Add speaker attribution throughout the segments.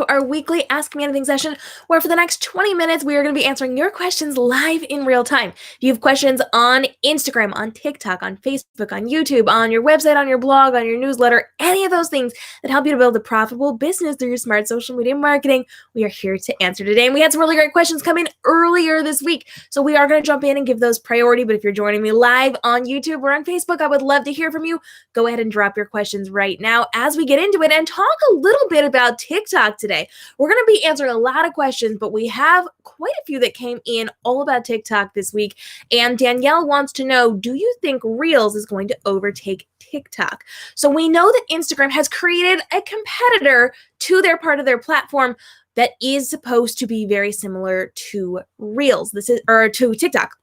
Speaker 1: to our weekly Ask Me Anything session, where for the next 20 minutes, we are going to be answering your questions live in real time. If you have questions on Instagram, on TikTok, on Facebook, on YouTube, on your website, on your blog, on your newsletter, any of those things that help you to build a profitable business through your smart social media marketing, we are here to answer today. And we had some really great questions come in earlier this week, so we are going to jump in and give those priority. But if you're joining me live on YouTube or on Facebook, I would love to hear from you. Go ahead and drop your questions right now as we get into it and talk a little bit about TikTok today. We're going to be answering a lot of questions, but we have quite a few that came in all about TikTok this week. And Danielle wants to know, do you think Reels is going to overtake TikTok? So we know that Instagram has created a competitor to their part of their platform that is supposed to be very similar to Reels. To TikTok.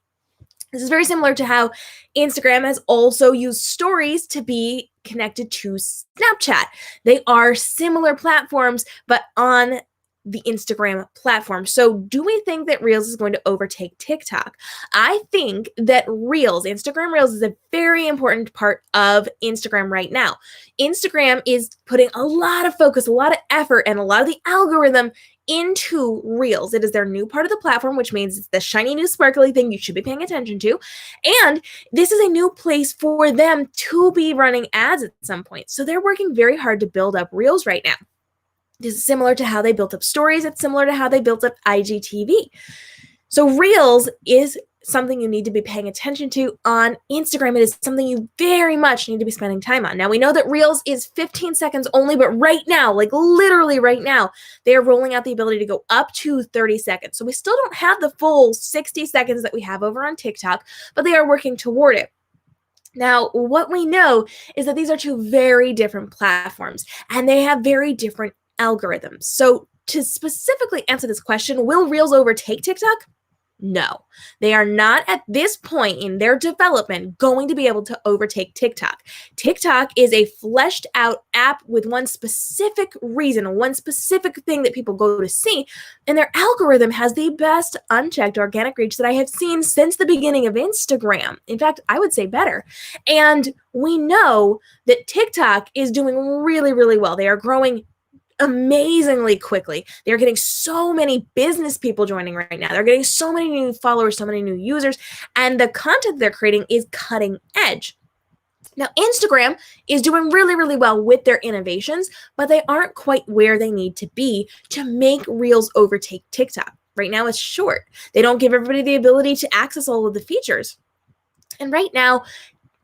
Speaker 1: This is very similar to how Instagram has also used stories to be connected to Snapchat. They are similar platforms, but on the Instagram platform. So do we think that Reels is going to overtake TikTok? I think that Instagram Reels is a very important part of Instagram right now. Instagram is putting a lot of focus, a lot of effort, and a lot of the algorithm into Reels. It is their new part of the platform, which means it's the shiny new sparkly thing you should be paying attention to. And this is a new place for them to be running ads at some point. So they're working very hard to build up Reels right now. This is similar to how they built up stories. It's similar to how they built up IGTV. So Reels is something you need to be paying attention to on Instagram. It is something you very much need to be spending time on. Now, we know that Reels is 15 seconds only, but right now, like literally right now, they are rolling out the ability to go up to 30 seconds. So we still don't have the full 60 seconds that we have over on TikTok, but they are working toward it. Now, what we know is that these are two very different platforms, and they have very different algorithms. So to specifically answer this question, will Reels overtake TikTok? No, they are not at this point in their development going to be able to overtake TikTok. TikTok is a fleshed out app with one specific reason, one specific thing that people go to see, and their algorithm has the best unchecked organic reach that I have seen since the beginning of Instagram. In fact, I would say better. And we know that TikTok is doing really, really well. They are growing amazingly quickly. They're getting so many business people joining right now. They're getting so many new followers, so many new users, and the content they're creating is cutting edge. Now, Instagram is doing really, really well with their innovations, but they aren't quite where they need to be to make Reels overtake TikTok. Right now, it's short. They don't give everybody the ability to access all of the features. And right now,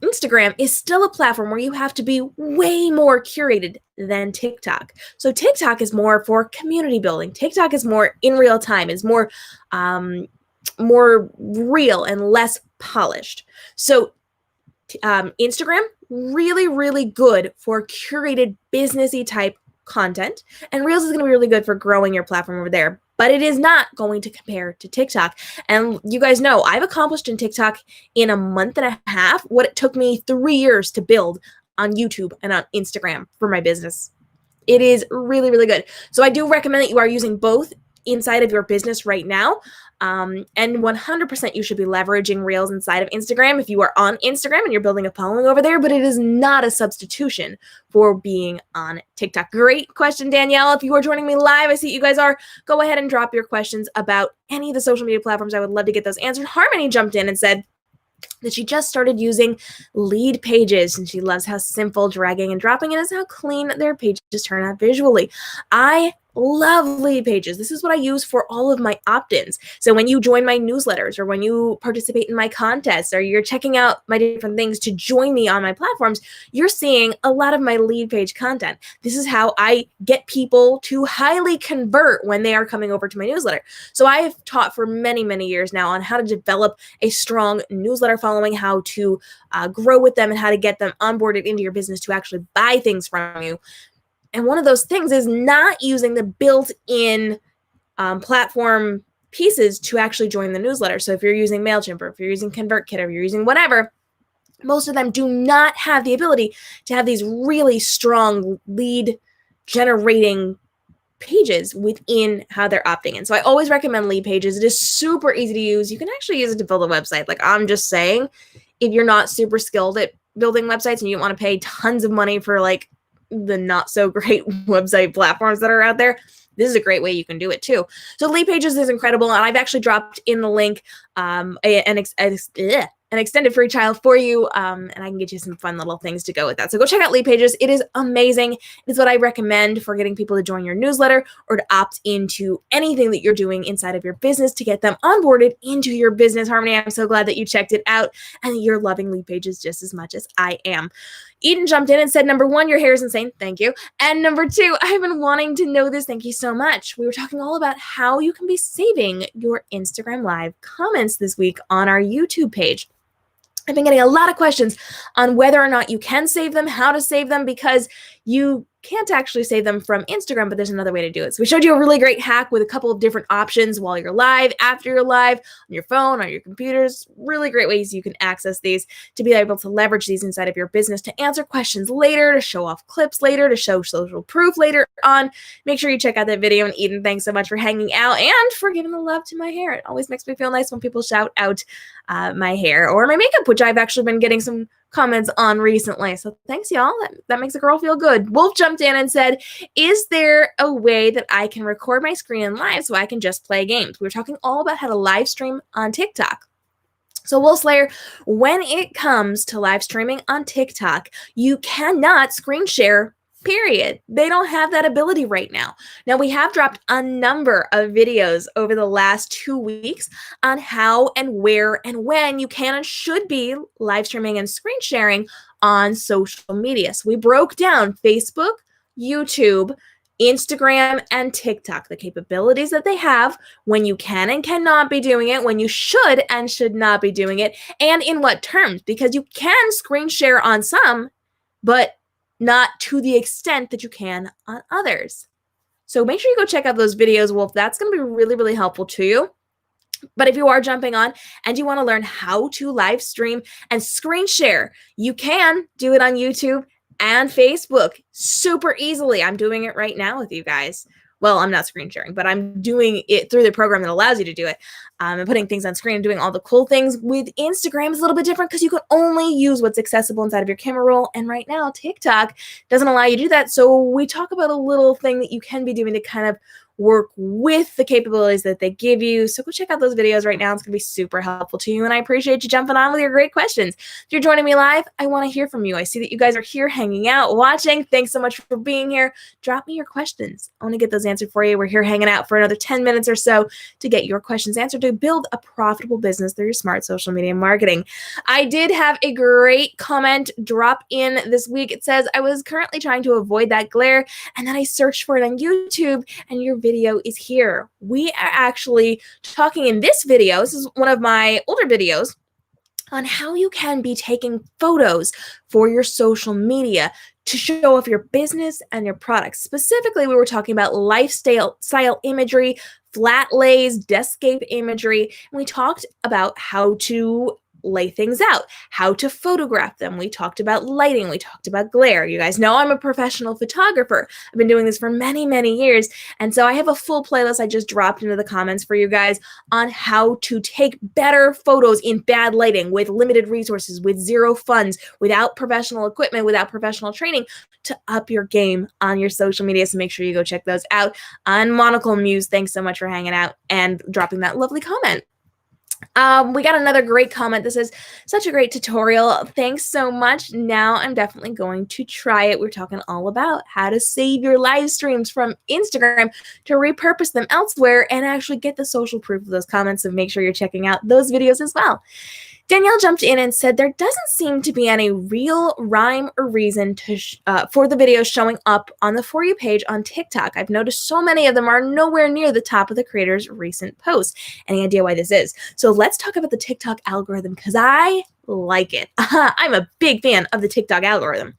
Speaker 1: Instagram is still a platform where you have to be way more curated than TikTok. So TikTok is more for community building. TikTok is more in real time, is more real and less polished. So Instagram, really, really good for curated businessy type content. And Reels is going to be really good for growing your platform over there. But it is not going to compare to TikTok. And you guys know I've accomplished in TikTok in a month and a half what it took me 3 years to build on YouTube and on Instagram for my business. It is really, really good. So I do recommend that you are using both inside of your business right now. And 100% you should be leveraging Reels inside of Instagram if you are on Instagram and you're building a following over there, but it is not a substitution for being on TikTok. Great question, Danielle. If you are joining me live, I see you guys are. Go ahead and drop your questions about any of the social media platforms. I would love to get those answered. Harmony jumped in and said that she just started using Leadpages, and she loves how simple dragging and dropping it is, how clean their pages turn out visually. I love Leadpages. This is what I use for all of my opt-ins. So when you join my newsletters or when you participate in my contests or you're checking out my different things to join me on my platforms, you're seeing a lot of my lead page content. This is how I get people to highly convert when they are coming over to my newsletter. So I have taught for many, many years now on how to develop a strong newsletter following, how to grow with them, and how to get them onboarded into your business to actually buy things from you. And one of those things is not using the built-in platform pieces to actually join the newsletter. So if you're using MailChimp or if you're using ConvertKit or if you're using whatever, most of them do not have the ability to have these really strong lead generating pages within how they're opting in. So I always recommend Leadpages. It is super easy to use. You can actually use it to build a website. Like I'm just saying, if you're not super skilled at building websites and you don't want to pay tons of money for like the not so great website platforms that are out there, this is a great way you can do it too. So Leadpages is incredible, and I've actually dropped in the link an extended free trial for you, and I can get you some fun little things to go with that. So go check out Leadpages. It is amazing. It's what I recommend for getting people to join your newsletter or to opt into anything that you're doing inside of your business to get them onboarded into your business. Harmony, I'm so glad that you checked it out and that you're loving Leadpages just as much as I am. Eden jumped in and said, number one, your hair is insane. Thank you. And number two, I've been wanting to know this. Thank you so much. We were talking all about how you can be saving your Instagram Live comments this week on our YouTube page. I've been getting a lot of questions on whether or not you can save them, how to save them, because you can't actually save them from Instagram, but there's another way to do it. So we showed you a really great hack with a couple of different options while you're live, after you're live, on your phone, on your computers. Really great ways you can access these to be able to leverage these inside of your business to answer questions later, to show off clips later, to show social proof later on. Make sure you check out that video. And Eden, thanks so much for hanging out and for giving the love to my hair. It always makes me feel nice when people shout out my hair or my makeup, which I've actually been getting some comments on recently. So thanks, y'all. That makes a girl feel good. Wolf jumped in and said, is there a way that I can record my screen in live so I can just play games? We were talking all about how to live stream on TikTok. So Wolf Slayer, when it comes to live streaming on TikTok, you cannot screen share, period. They don't have that ability right now. Now, we have dropped a number of videos over the last 2 weeks on how and where and when you can and should be live streaming and screen sharing on social media. So we broke down Facebook, YouTube, Instagram, and TikTok, the capabilities that they have, when you can and cannot be doing it, when you should and should not be doing it, and in what terms, because you can screen share on some, but not to the extent that you can on others. So make sure you go check out those videos, Wolf. That's going to be really, really helpful to you. But if you are jumping on and you want to learn how to live stream and screen share, you can do it on YouTube and Facebook super easily. I'm doing it right now with you guys. Well, I'm not screen sharing, but I'm doing it through the program that allows you to do it. And putting things on screen and doing all the cool things. With Instagram is a little bit different because you can only use what's accessible inside of your camera roll. And right now, TikTok doesn't allow you to do that. So we talk about a little thing that you can be doing to kind of work with the capabilities that they give you. So go check out those videos right now. It's going to be super helpful to you. And I appreciate you jumping on with your great questions. If you're joining me live, I want to hear from you. I see that you guys are here hanging out, watching. Thanks so much for being here. Drop me your questions. I want to get those answered for you. We're here hanging out for another 10 minutes or so to get your questions answered to build a profitable business through your smart social media marketing. I did have a great comment drop in this week. It says, I was currently trying to avoid that glare, and then I searched for it on YouTube, and your video is here. We are actually talking in this video, this is one of my older videos, on how you can be taking photos for your social media to show off your business and your products. Specifically, we were talking about lifestyle imagery, flat lays, deskscape imagery, and we talked about how to lay things out, how to photograph them. We talked about lighting. We talked about glare. You guys know I'm a professional photographer. I've been doing this for many, many years. And so I have a full playlist I just dropped into the comments for you guys on how to take better photos in bad lighting with limited resources, with zero funds, without professional equipment, without professional training, to up your game on your social media. So make sure you go check those out on Monocle Muse. Thanks so much for hanging out and dropping that lovely comment. We got another great comment. This is such a great tutorial. Thanks so much. Now I'm definitely going to try it. We're talking all about how to save your live streams from Instagram to repurpose them elsewhere and actually get the social proof of those comments. So make sure you're checking out those videos as well. Danielle jumped in and said there doesn't seem to be any real rhyme or reason to for the videos showing up on the For You page on TikTok. I've noticed so many of them are nowhere near the top of the creator's recent posts. Any idea why this is? So let's talk about the TikTok algorithm because I like it. I'm a big fan of the TikTok algorithm.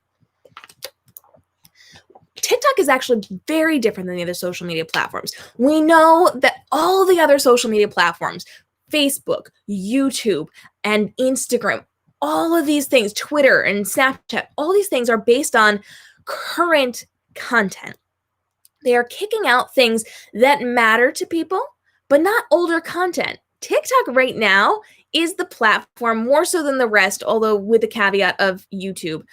Speaker 1: TikTok is actually very different than the other social media platforms. We know that all the other social media platforms, Facebook, YouTube, and Instagram, all of these things, Twitter and Snapchat, all these things are based on current content. They are kicking out things that matter to people, but not older content. TikTok right now is the platform more so than the rest, although with the caveat of YouTube.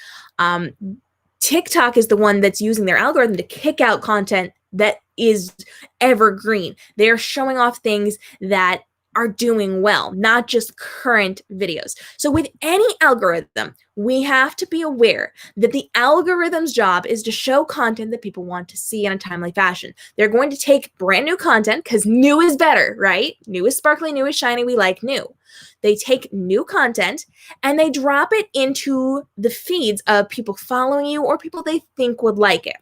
Speaker 1: TikTok is the one that's using their algorithm to kick out content that is evergreen. They're showing off things that are doing well, not just current videos. So with any algorithm, we have to be aware that the algorithm's job is to show content that people want to see in a timely fashion. They're going to take brand new content because new is better, right? New is sparkly, new is shiny, we like new. They take new content and they drop it into the feeds of people following you or people they think would like it.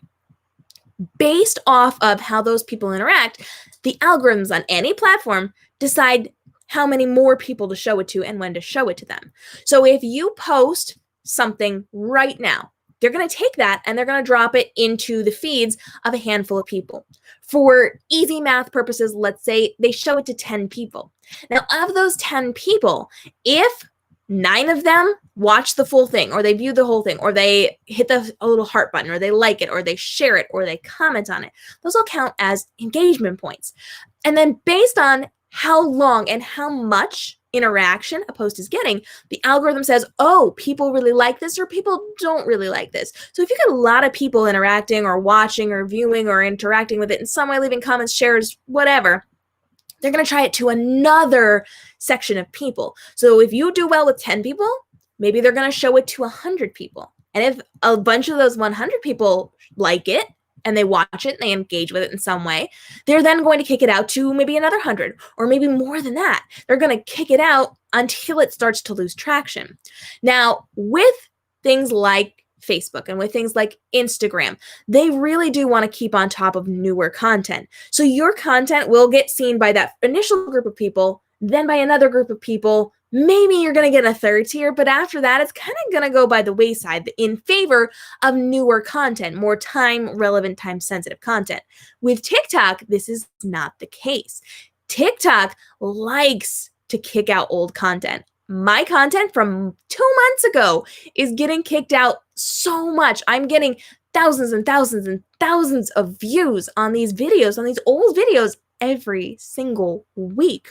Speaker 1: Based off of how those people interact, the algorithms on any platform decide how many more people to show it to and when to show it to them. So if you post something right now, they're going to take that and they're going to drop it into the feeds of a handful of people. For easy math purposes, let's say they show it to 10 people. Now, of those 10 people, if 9 of them watch the full thing, or they view the whole thing, or they hit the little heart button, or they like it, or they share it, or they comment on it, those all count as engagement points. And then based on how long and how much interaction a post is getting, the algorithm says, oh, people really like this or people don't really like this. So if you get a lot of people interacting or watching or viewing or interacting with it in some way, leaving comments, shares, whatever, they're going to try it to another section of people. So if you do well with 10 people, maybe they're going to show it to 100 people. And if a bunch of those 100 people like it, and they watch it and they engage with it in some way, they're then going to kick it out to maybe another 100 or maybe more than that. They're going to kick it out until it starts to lose traction. Now, with things like Facebook and with things like Instagram, they really do want to keep on top of newer content. So your content will get seen by that initial group of people, then by another group of people. Maybe you're going to get a third tier, but after that, it's kind of going to go by the wayside in favor of newer content, more time-relevant, time-sensitive content. With TikTok, this is not the case. TikTok likes to kick out old content. My content from 2 months ago is getting kicked out so much. I'm getting thousands and thousands and thousands of views on these videos, on these old videos every single week.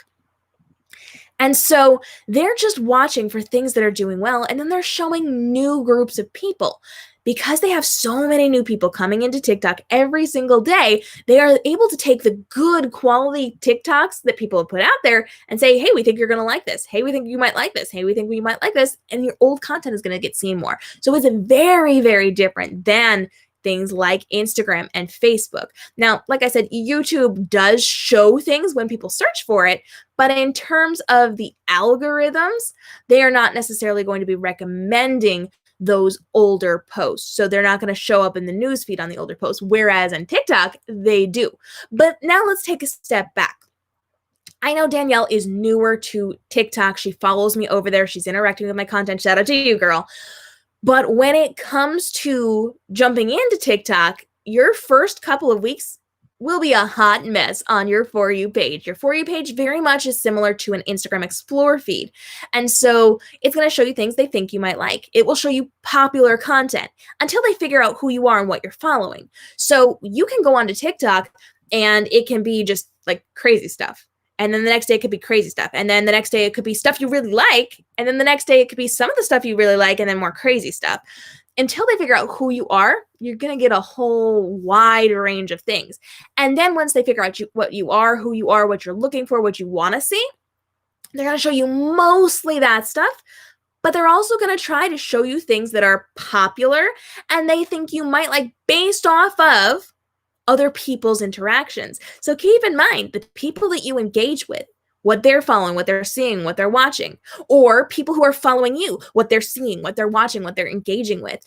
Speaker 1: And so they're just watching for things that are doing well, and then they're showing new groups of people. Because they have so many new people coming into TikTok every single day, they are able to take the good quality TikToks that people have put out there and say, hey, we think you're going to like this. Hey, we think you might like this. Hey, we think we might like this. And your old content is going to get seen more. So it's very, very different than things like Instagram and Facebook. Now, like I said, YouTube does show things when people search for it, but in terms of the algorithms, they are not necessarily going to be recommending those older posts. So they're not going to show up in the newsfeed on the older posts, whereas on TikTok, they do. But now let's take a step back. I know Danielle is newer to TikTok. She follows me over there. She's interacting with my content. Shout out to you, girl. But when it comes to jumping into TikTok, your first couple of weeks will be a hot mess on your For You page. Your For You page very much is similar to an Instagram Explore feed. And so it's going to show you things they think you might like. It will show you popular content until they figure out who you are and what you're following. So you can go onto TikTok and it can be just like crazy stuff. And then the next day it could be crazy stuff. And then the next day it could be stuff you really like. And then the next day it could be some of the stuff you really like and then more crazy stuff. Until they figure out who you are, you're going to get a whole wide range of things. And then once they figure out what you are, who you are, what you're looking for, what you want to see, they're going to show you mostly that stuff. But they're also going to try to show you things that are popular and they think you might like based off of other people's interactions. So keep in mind the people that you engage with, what they're following, what they're seeing, what they're watching, or people who are following you, what they're seeing, what they're watching, what they're engaging with.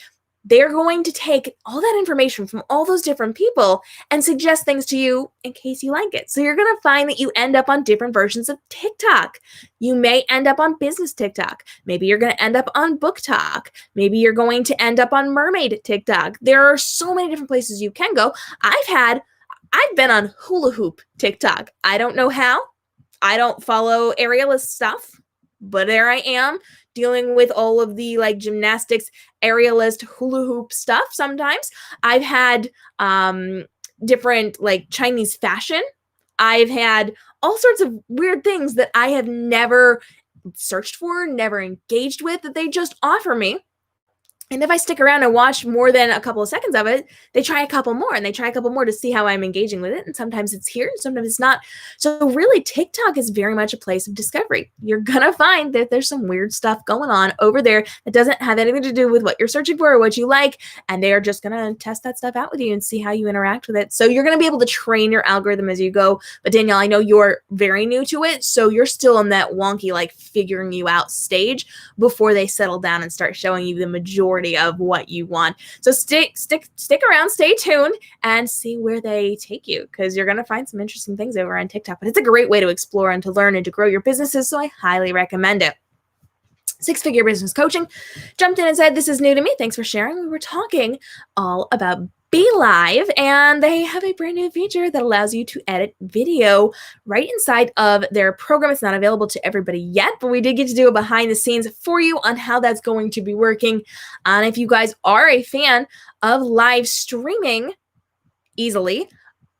Speaker 1: They're going to take all that information from all those different people and suggest things to you in case you like it. So you're going to find that you end up on different versions of TikTok. You may end up on business TikTok. Maybe you're going to end up on book talk. Maybe you're going to end up on mermaid TikTok. There are so many different places you can go. I've been on hula hoop TikTok. I don't know how. I don't follow aerialist stuff, but there I am dealing with all of the like gymnastics, aerialist, hula hoop stuff sometimes. I've had different like Chinese fashion. I've had all sorts of weird things that I have never searched for, never engaged with, that they just offer me. And if I stick around and watch more than a couple of seconds of it, they try a couple more and they try a couple more to see how I'm engaging with it. And sometimes it's here, sometimes it's not. So really, TikTok is very much a place of discovery. You're going to find that there's some weird stuff going on over there that doesn't have anything to do with what you're searching for or what you like. And they are just going to test that stuff out with you and see how you interact with it. So you're going to be able to train your algorithm as you go. But Danielle, I know you're very new to it. So you're still in that wonky, like figuring you out stage before they settle down and start showing you the majority of what you want. So stick around, stay tuned, and see where they take you, because you're going to find some interesting things over on TikTok. But it's a great way to explore and to learn and to grow your businesses, so I highly recommend it. Six-Figure Business Coaching jumped in and said, "This is new to me. Thanks for sharing." We were talking all about BeLive, and they have a brand new feature that allows you to edit video right inside of their program. It's not available to everybody yet, but we did get to do a behind the scenes for you on how that's going to be working. And if you guys are a fan of live streaming easily,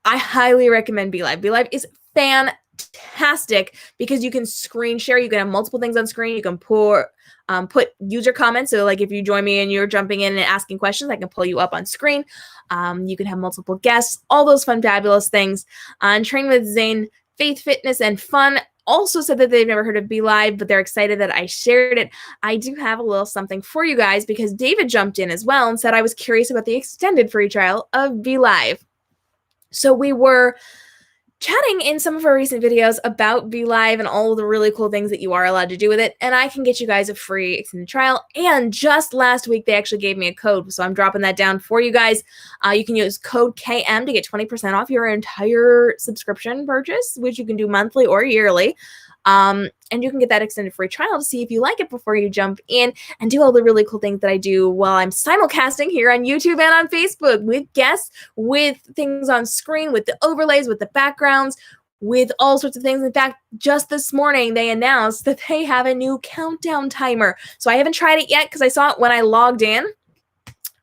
Speaker 1: I highly recommend BeLive. BeLive is fantastic because you can screen share. You can have multiple things on screen. You can put user comments. So like if you join me and you're jumping in and asking questions, I can pull you up on screen. You can have multiple guests, all those fun, fabulous things. On Train with Zane, Faith, Fitness, and Fun also said that they've never heard of BeLive, but they're excited that I shared it. I do have a little something for you guys because David jumped in as well and said I was curious about the extended free trial of BeLive. So we were chatting in some of our recent videos about BeLive and all of the really cool things that you are allowed to do with it. And I can get you guys a free extended trial. And just last week, they actually gave me a code. So I'm dropping that down for you guys. You can use code KM to get 20% off your entire subscription purchase, which you can do monthly or yearly. And you can get that extended free trial to see if you like it before you jump in and do all the really cool things that I do while I'm simulcasting here on YouTube and on Facebook with guests, with things on screen, with the overlays, with the backgrounds, with all sorts of things. In fact, just this morning, they announced that they have a new countdown timer. So I haven't tried it yet because I saw it when I logged in,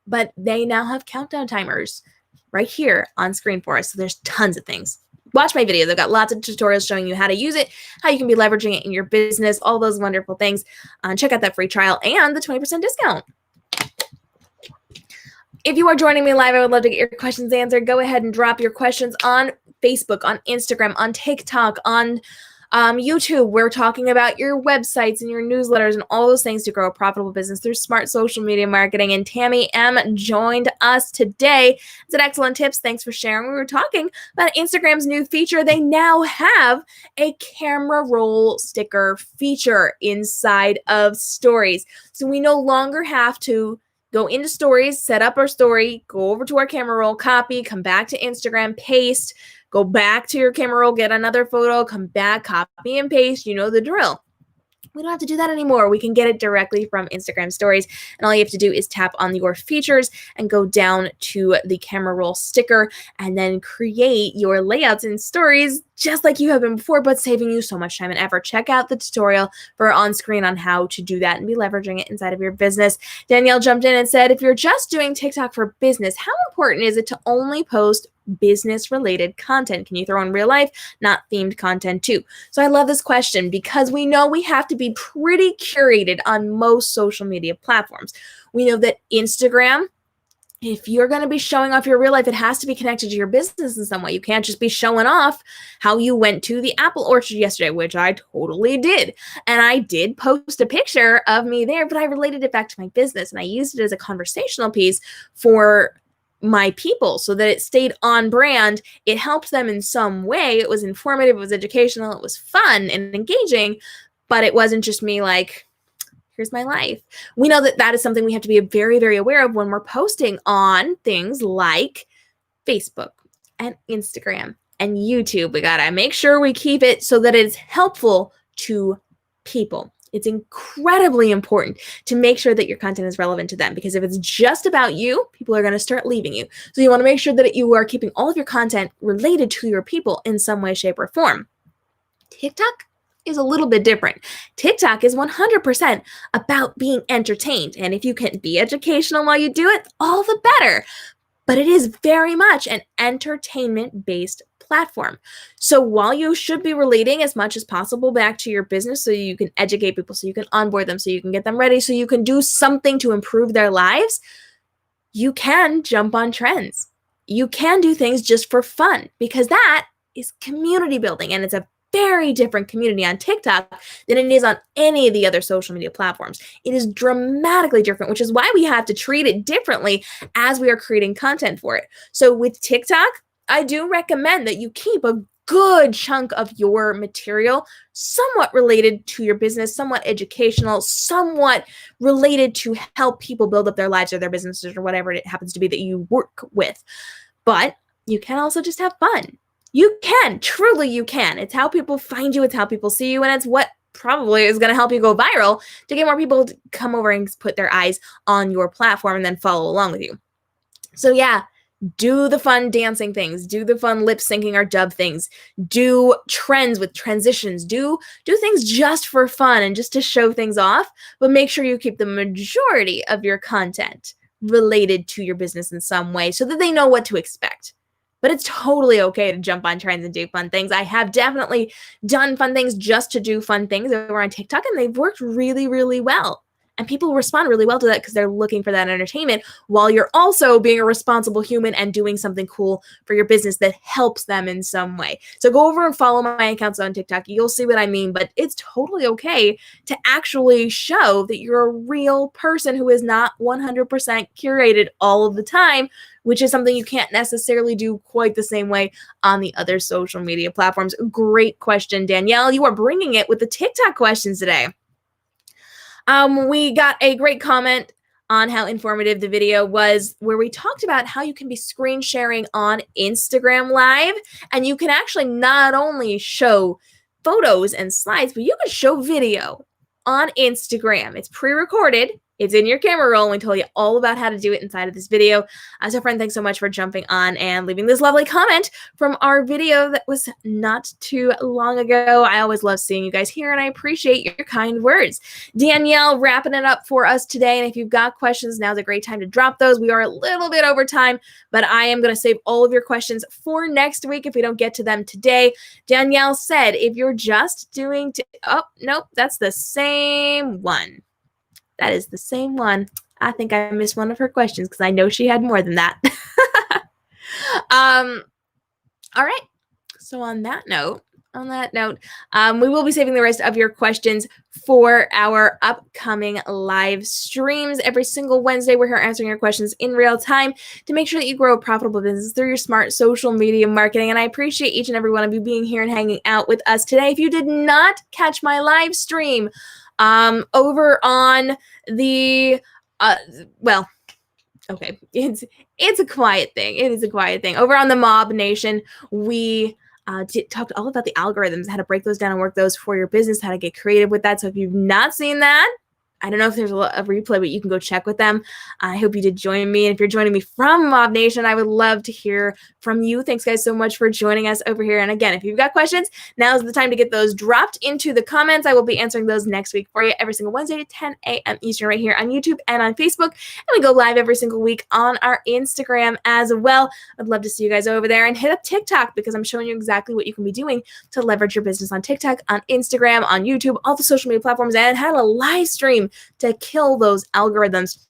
Speaker 1: but they now have countdown timers right here on screen for us. So there's tons of things. Watch my videos. I've got lots of tutorials showing you how to use it, how you can be leveraging it in your business, all those wonderful things. Check out that free trial and the 20% discount. If you are joining me live, I would love to get your questions answered. Go ahead and drop your questions on Facebook, on Instagram, on TikTok, on YouTube. We're talking about your websites and your newsletters and all those things to grow a profitable business through smart social media marketing. And Tammy M joined us today. Said excellent tips. Thanks for sharing. We were talking about Instagram's new feature. They now have a camera roll sticker feature inside of stories. So we no longer have to go into stories, set up our story, go over to our camera roll, copy, come back to Instagram, paste, go back to your camera roll, get another photo, come back, copy and paste. You know the drill. We don't have to do that anymore. We can get it directly from Instagram stories. And all you have to do is tap on your features and go down to the camera roll sticker and then create your layouts in stories just like you have been before, but saving you so much time and effort. Check out the tutorial for on screen on how to do that and be leveraging it inside of your business. Danielle jumped in and said, if you're just doing TikTok for business, how important is it to only post business related content? Can you throw in real life, not themed content too? So I love this question because we know we have to be pretty curated on most social media platforms. We know that Instagram, if you're going to be showing off your real life, it has to be connected to your business in some way. You can't just be showing off how you went to the apple orchard yesterday, which I totally did. And I did post a picture of me there, but I related it back to my business and I used it as a conversational piece for my people so that it stayed on brand. It helped them in some way. It was informative, it was educational, it was fun and engaging, but it wasn't just me like, here's my life. We know that that is something we have to be very, very aware of when we're posting on things like Facebook and Instagram and YouTube. We gotta make sure we keep it so that it's helpful to people. It's incredibly important to make sure that your content is relevant to them, because if it's just about you, people are going to start leaving you. So you want to make sure that you are keeping all of your content related to your people in some way, shape, or form. TikTok is a little bit different. TikTok is 100% about being entertained. And if you can be educational while you do it, all the better. but it is very much an entertainment-based platform. So while you should be relating as much as possible back to your business so you can educate people, so you can onboard them, so you can get them ready, so you can do something to improve their lives, you can jump on trends. You can do things just for fun, because that is community building, and it's a very different community on TikTok than it is on any of the other social media platforms. It is dramatically different, which is why we have to treat it differently as we are creating content for it. So with TikTok, I do recommend that you keep a good chunk of your material somewhat related to your business, somewhat educational, somewhat related to help people build up their lives or their businesses or whatever it happens to be that you work with. But you can also just have fun. You can, truly you can. It's how people find you, it's how people see you, and it's what probably is going to help you go viral to get more people to come over and put their eyes on your platform and then follow along with you. So yeah, do the fun dancing things, do the fun lip syncing or dub things, do trends with transitions, do things just for fun and just to show things off, but make sure you keep the majority of your content related to your business in some way so that they know what to expect. But it's totally okay to jump on trends and do fun things. I have definitely done fun things just to do fun things over on TikTok, and they've worked really, really well. And people respond really well to that because they're looking for that entertainment while you're also being a responsible human and doing something cool for your business that helps them in some way. So go over and follow my accounts on TikTok. You'll see what I mean, but it's totally okay to actually show that you're a real person who is not 100% curated all of the time, which is something you can't necessarily do quite the same way on the other social media platforms. Great question, Danielle. You are bringing it with the TikTok questions today. We got a great comment on how informative the video was, where we talked about how you can be screen sharing on Instagram Live, and you can actually not only show photos and slides, but you can show video on Instagram. It's pre-recorded. It's in your camera roll, and we told you all about how to do it inside of this video. So friend, thanks so much for jumping on and leaving this lovely comment from our video that was not too long ago. I always love seeing you guys here, and I appreciate your kind words. Danielle, wrapping it up for us today, and if you've got questions, now's a great time to drop those. We are a little bit over time, but I am going to save all of your questions for next week if we don't get to them today. Danielle said, if you're just doing... oh, nope, that's the same one. That is the same one. I think I missed one of her questions because I know she had more than that. All right. So on that note, we will be saving the rest of your questions for our upcoming live streams. Every single Wednesday, we're here answering your questions in real time to make sure that you grow a profitable business through your smart social media marketing. And I appreciate each and every one of you being here and hanging out with us today. If you did not catch my live stream, over on the, well, okay, it's a quiet thing. It is a quiet thing. Over on the Mob Nation, we talked all about the algorithms, how to break those down and work those for your business, how to get creative with that. So if you've not seen that, I don't know if there's a replay, but you can go check with them. I hope you did join me. And if you're joining me from Mob Nation, I would love to hear from you. Thanks, guys, so much for joining us over here. And again, if you've got questions, now's the time to get those dropped into the comments. I will be answering those next week for you every single Wednesday at 10 a.m. Eastern right here on YouTube and on Facebook. And we go live every single week on our Instagram as well. I'd love to see you guys over there, and hit up TikTok because I'm showing you exactly what you can be doing to leverage your business on TikTok, on Instagram, on YouTube, all the social media platforms, and how to live stream to kill those algorithms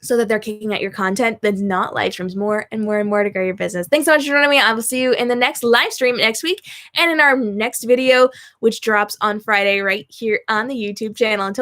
Speaker 1: so that they're kicking out your content that's not live streams more and more and more to grow your business. Thanks so much for joining me. I will see you in the next live stream next week and in our next video, which drops on Friday right here on the YouTube channel. Until then,